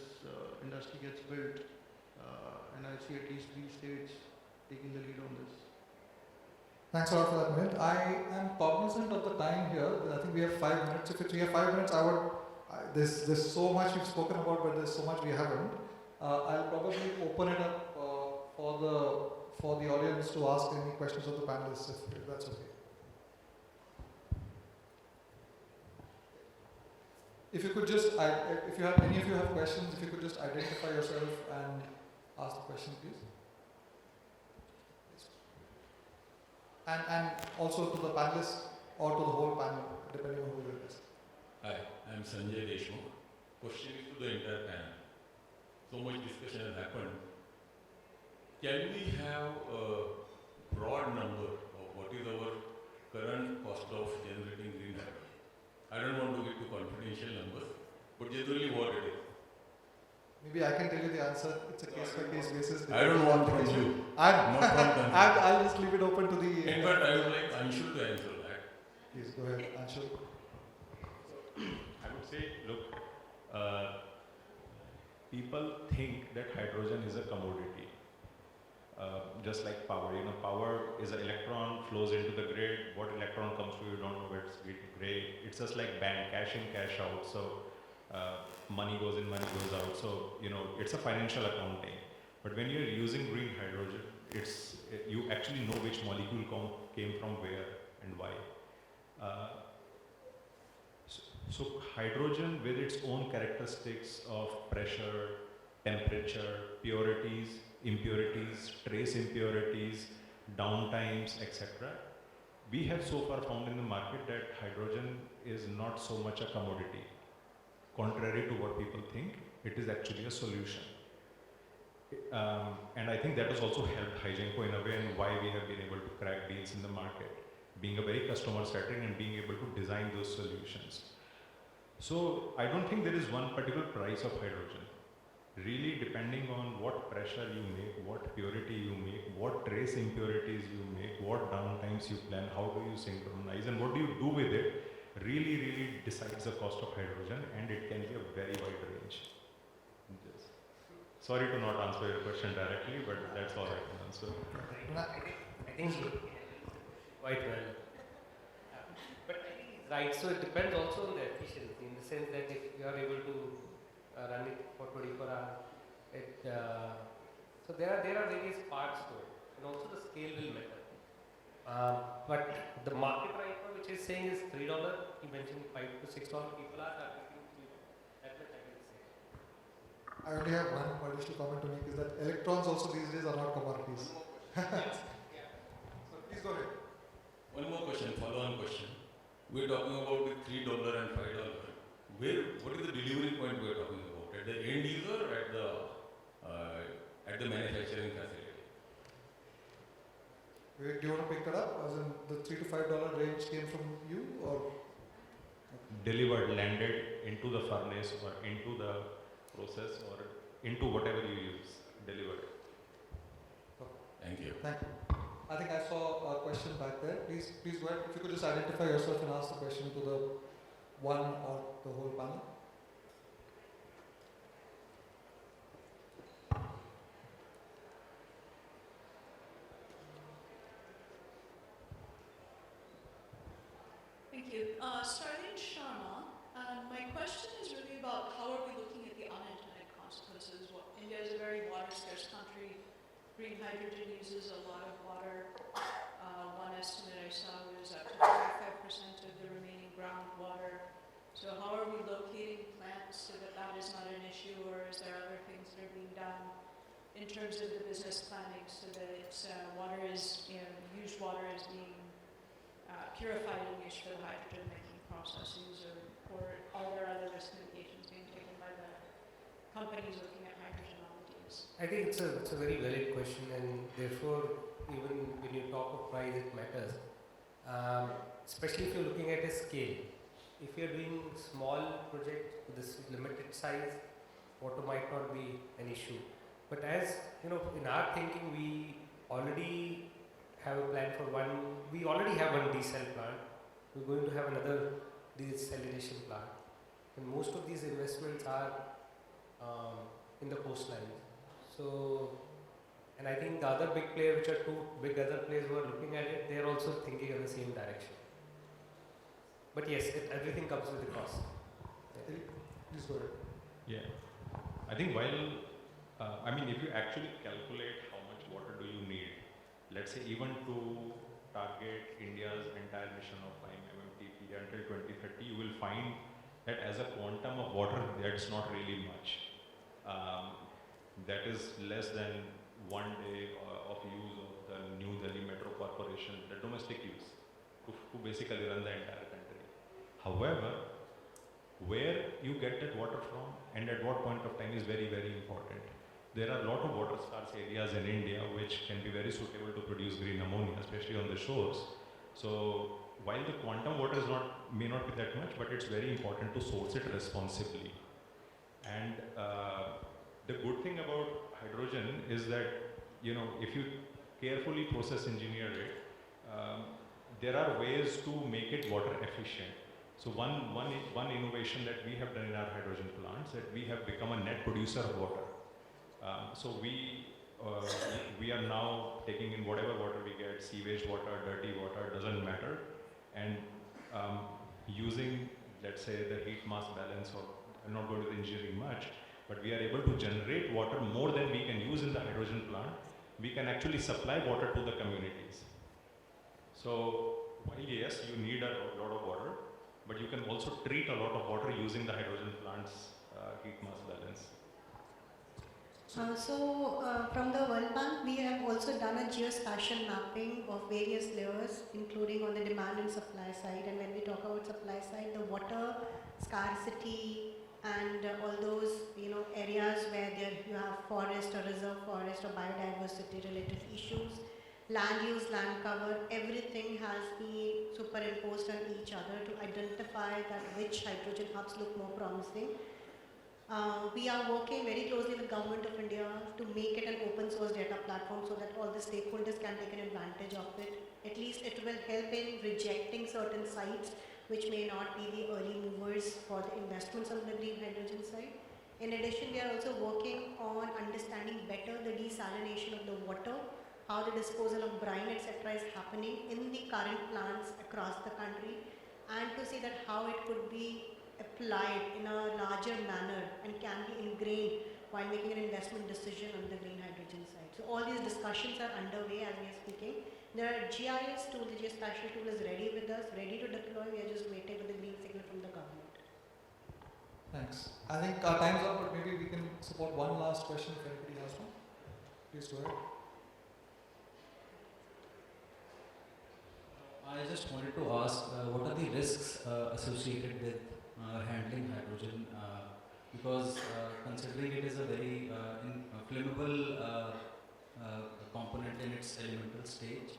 industry gets built, and I see at least 3 states taking the lead on this. Thanks a lot for that, Milind. I am cognizant of the time here. I think we have 5 minutes. If we have 5 minutes, there's so much we've spoken about, but there's so much we haven't. I'll probably open it up for the audience to ask any questions of the panelists, if that's okay. If you could just, if you have any of you have questions, if you could just identify yourself and ask the question, please. And also to the panelists or to the whole panel, depending on who it is. Hi, I am Sanjay Deshmukh. Question is to the entire panel. So much discussion has happened. Can we have a broad number of what is our current cost of generating green hydrogen? I don't want to get to confidential numbers, but generally what it is. Maybe I can tell you the answer. It's a case-by-case basis. I don't want from you. I'll just leave it open to the... In fact, I would like Anshul to answer that. Please go ahead, Anshul. I would say, look, people think that hydrogen is a commodity. Just like power, power is an electron, flows into the grid. What electron comes to you don't know where it's gray. It's just like bank, cash in, cash out. So money goes in, money goes out. So it's a financial accounting. But when you're using green hydrogen, you actually know which molecule came from where and why. So hydrogen, with its own characteristics of pressure, temperature, purities, impurities, trace impurities, downtimes, etc. We have so far found in the market that hydrogen is not so much a commodity. Contrary to what people think, it is actually a solution. And I think that has also helped Hygenco in a way, and why we have been able to crack deals in the market, being a very customer-centric and being able to design those solutions. So I don't think there is one particular price of hydrogen. Really depending on what pressure you make, what purity you make, what trace impurities you make, what downtimes you plan, how do you synchronize, and what do you do with it, really decides the cost of hydrogen, and it can be a very wide range. Yes. Sorry to not answer your question directly, but that's all I can answer. I think quite well. But I think it's right, so it depends also on the efficiency, in the sense that if you are able to run it for 24 hours, so there are various parts to it, and also the scale will matter. But the market right now, which is saying is $3, you mentioned $5 to $6, people are targeting $3. That much I can say. I only have one additional comment to make, is that electrons also these days are not commodities. So please go ahead. One more question, follow-on question. We're talking about the $3 and $5. What is the delivery point we're talking about? At the end user or at the manufacturing facility? Vivek, do you want to pick that up? As in the $3 to $5 range came from you, or? Delivered, landed into the furnace or into the process or into whatever you use, delivered. Thank you. Thank you. I think I saw a question back there. Please go ahead. If you could just identify yourself and ask the question to the one or the whole panel. Thank you. Starting Sharma, my question is really about how are we looking at the unintended consequences? India is a very water-scarce country. Green hydrogen uses a lot of water. One estimate I saw was up to 25% of the remaining groundwater. So how are we locating plants so that that is not an issue, or is there other things that are being done in terms of the business planning so that it's, water is, used water is being purified and used for the hydrogen making processes, or are there other risk mitigations being taken by the companies looking at hydrogen molecules? I think it's a very valid question, and therefore even when you talk of price, it matters. Especially if you're looking at a scale. If you're doing small project with this limited size, water might not be an issue. But as in our thinking, we already have a plan for we already have one decel plant. We're going to have another desalination plant. And most of these investments are in the coastline. So, and I think the other big players, which are two big other players who are looking at it, they're also thinking in the same direction. But yes, everything comes with a cost. Yeah. Please go ahead. Yeah. I think if you actually calculate how much water do you need, let's say even to target India's entire mission of 5 MMTP until 2030, you will find that as a quantum of water, that's not really much. That is less than 1 day of use of the New Delhi Metro Corporation, the domestic use, to basically run the entire country. However, where you get that water from and at what point of time is very, very important. There are a lot of water scarce areas in India which can be very suitable to produce green ammonia, especially on the shores. So while the quantum water may not be that much, but it's very important to source it responsibly. And the good thing about hydrogen is that, if you carefully process engineer it, there are ways to make it water efficient. So one innovation that we have done in our hydrogen plants, that we have become a net producer of water. So we are now taking in whatever water we get, sewage water, dirty water, doesn't matter, and using, let's say, the heat mass balance, or I'm not going to the engineering much, but we are able to generate water more than we can use in the hydrogen plant. We can actually supply water to the communities. So while yes, you need a lot of water, but you can also treat a lot of water using the hydrogen plant's heat mass balance. From the World Bank, we have also done a geospatial mapping of various layers, including on the demand and supply side. And when we talk about supply side, the water scarcity and all those areas where you have forest or reserve forest or biodiversity related issues, land use, land cover, everything has been superimposed on each other to identify that which hydrogen hubs look more promising. We are working very closely with Government of India to make it an open source data platform so that all the stakeholders can take an advantage of it. At least it will help in rejecting certain sites which may not be the early movers for the investments on the green hydrogen side. In addition, we are also working on understanding better the desalination of the water, how the disposal of brine etc. is happening in the current plants across the country, and to see that how it could be applied in a larger manner and can be ingrained while making an investment decision on the green hydrogen side. So all these discussions are underway as we are speaking. There are GIS tool, the geospatial tool is ready with us, ready to deploy. We are just waiting for the green signal from the government. Thanks. I think our time's up, but maybe we can support one last question if anybody has one. Please go ahead. I just wanted to ask, what are the risks associated with handling hydrogen? Because considering it is a very flammable component in its elemental stage,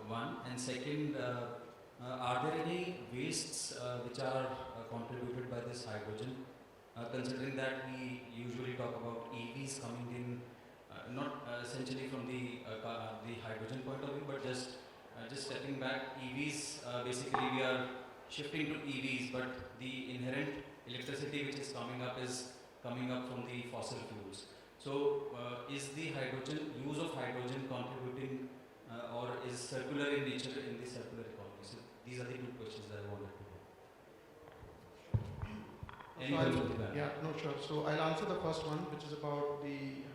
one. And second, are there any wastes which are contributed by this hydrogen? Considering that we usually talk about EVs coming in, not essentially from the hydrogen point of view, but just stepping back, EVs, basically we are shifting to EVs, but the inherent electricity which is coming up from the fossil fuels. So is the use of hydrogen contributing or is circular in nature in the circular economy? So these are the two questions that I wanted to know. Yeah, no, sure. So I'll answer the first one, which is about the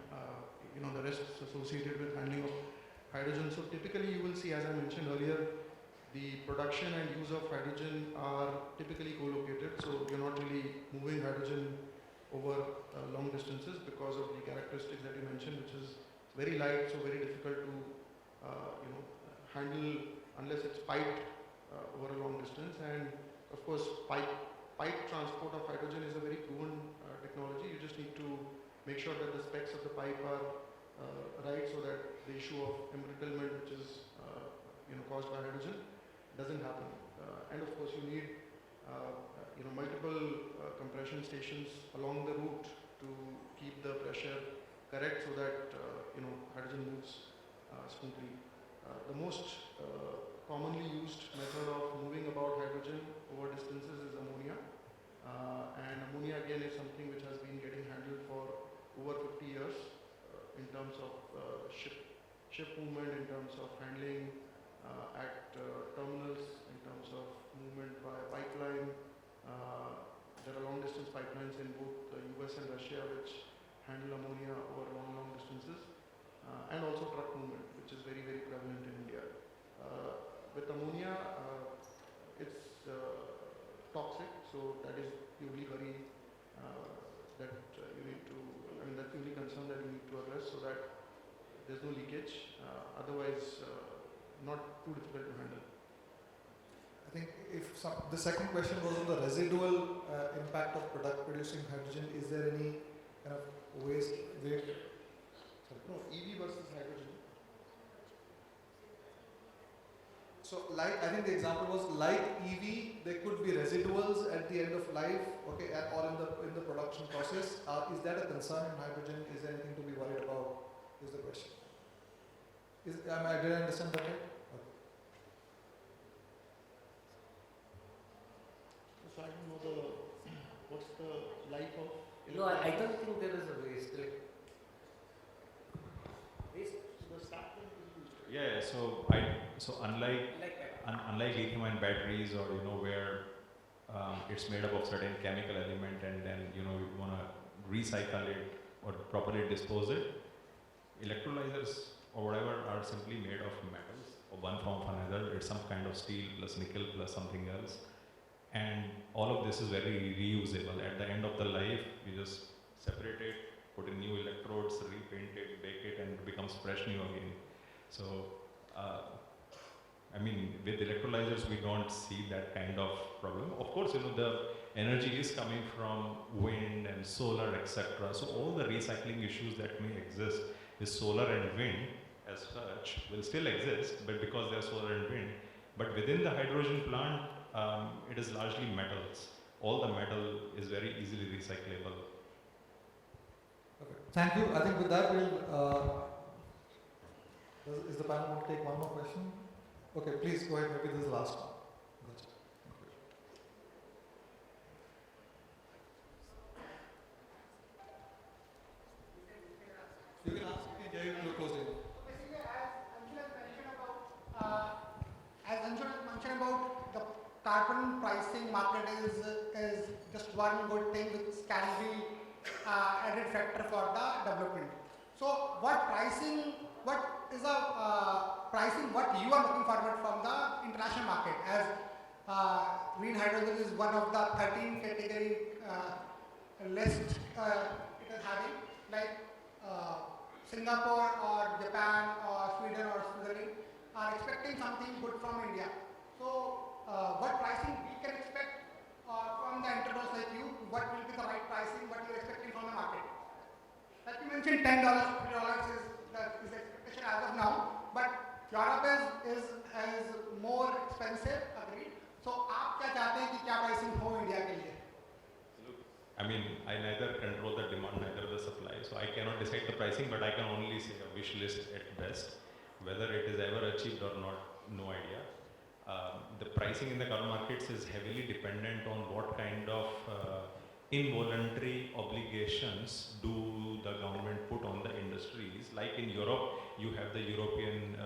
the risks associated with handling of hydrogen. So typically you will see, as I mentioned earlier, the production and use of hydrogen are typically co-located. So you're not really moving hydrogen over long distances because of the characteristics that you mentioned, which is very light, so very difficult to handle unless it's piped over a long distance. And of course, pipe transport of hydrogen is a very proven technology. You just need to make sure that the specs of the pipe are right, so that the issue of embrittlement, which is caused by hydrogen, doesn't happen. And of course, you need multiple compression stations along the route to keep the pressure correct, so that hydrogen moves smoothly. The most commonly used method of moving about hydrogen over distances is ammonia. And ammonia again is something which has been getting handled for over 50 years in terms of ship movement, in terms of handling at terminals, in terms of movement by pipeline. There are long distance pipelines in both the US and Russia which handle ammonia over long distances. And also truck movement, which is very, very prevalent in India. With ammonia, it's toxic, so that is the only worry that you need to, that's the only concern that you need to address, so that there's no leakage. Otherwise, not too difficult to handle. I think the second question was on the residual impact of producing hydrogen. Is there any kind of waste? No, EV versus hydrogen. So, like, I think the example was like EV, there could be residuals at the end of life, okay, or in the production process. Is that a concern in hydrogen? Is there anything to be worried about? Is the question. Did I understand that right? Okay. So I don't know what's the life of. No, I don't think there is a waste. Yeah, so unlike lithium-ion batteries, or where it's made up of certain chemical element, and then you want to recycle it or properly dispose it, electrolyzers or whatever are simply made of metals or one form or another. It's some kind of steel plus nickel plus something else, and all of this is very reusable. At the end of the life, you just separate it, put in new electrodes, repaint it, bake it, and it becomes fresh new again. So, with electrolyzers, we don't see that kind of problem. Of course, the energy is coming from wind and solar, etc. So all the recycling issues that may exist with solar and wind as such will still exist, but because they are solar and wind. But within the hydrogen plant, it is largely metals. All the metal is very easily recyclable. Okay. Thank you. I think with that we'll. Is the panel going to take one more question? Okay, please go ahead. Maybe this is the last one. Gotcha. You can ask. You can hear you closely. Basically, as Anshul has mentioned about the carbon pricing market is just one good thing which can be added factor for the development. So, what is the pricing what you are looking forward from the international market, as green hydrogen is one of the 13 category list it is having, like Singapore or Japan or Sweden or Switzerland are expecting something good from India. So, what pricing we can expect from the entrepreneurs like you? What will be the right pricing? What you are expecting from the market? Like you mentioned, $10, $50 is the expectation as of now, but Europe is more expensive. Agreed. So, आप क्या चाहते हैं कि क्या pricing हो India के लिए? I mean, I neither control the demand, neither the supply, so I cannot decide the pricing, but I can only say a wish list at best. Whether it is ever achieved or not, no idea. The pricing in the carbon markets is heavily dependent on what kind of involuntary obligations do the government put on the industries. Like in Europe, you have the European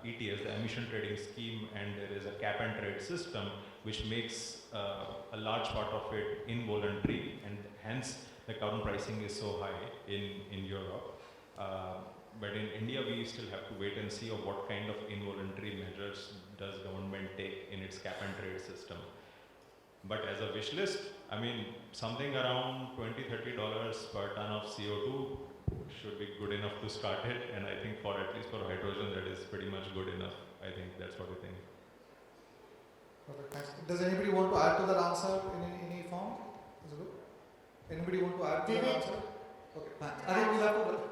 ETS, the emission trading scheme, and there is a cap and trade system which makes a large part of it involuntary, and hence the carbon pricing is so high in Europe. But in India, we still have to wait and see of what kind of involuntary measures does government take in its cap and trade system. But as a wish list, I mean, something around $20–30 per ton of CO2 should be good enough to start it, and I think for at least for hydrogen, that is pretty much good enough. I think that's what we think. Okay, thanks. Does anybody want to add to that answer in any form? Is it good? Anybody want to add to that answer? Okay, thanks. I think we'll have to.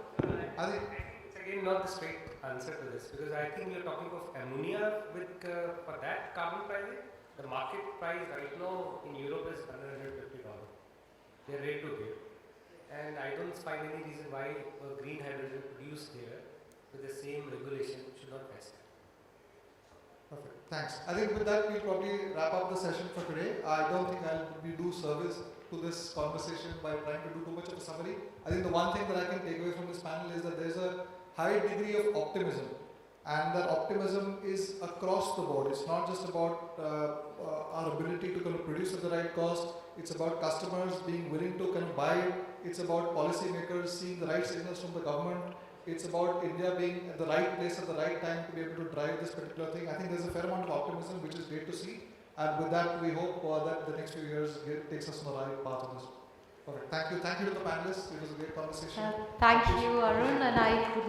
I think it's again not the straight answer to this, because I think you're talking of ammonia with for that carbon pricing. The market price right now in Europe is $150. They're ready to give, and I don't find any reason why green hydrogen produced here with the same regulation should not pass that. perfect. Thanks. I think with that we'll probably wrap up the session for today. I don't think we do service to this conversation by trying to do too much of a summary. I think the one thing that I can take away from this panel is that there's a high degree of optimism, and that optimism is across the board. It's not just about our ability to kind of produce at the right cost. It's about customers being willing to kind of buy it. It's about policymakers seeing the right signals from the government. It's about India being at the right place at the right time to be able to drive this particular thing. I think there's a fair amount of optimism, which is great to see. And with that, we hope that the next few years takes us on the right path of this. Perfect. Thank you. Thank you to the panelists. It was a great conversation. Thank you, Arun, and I would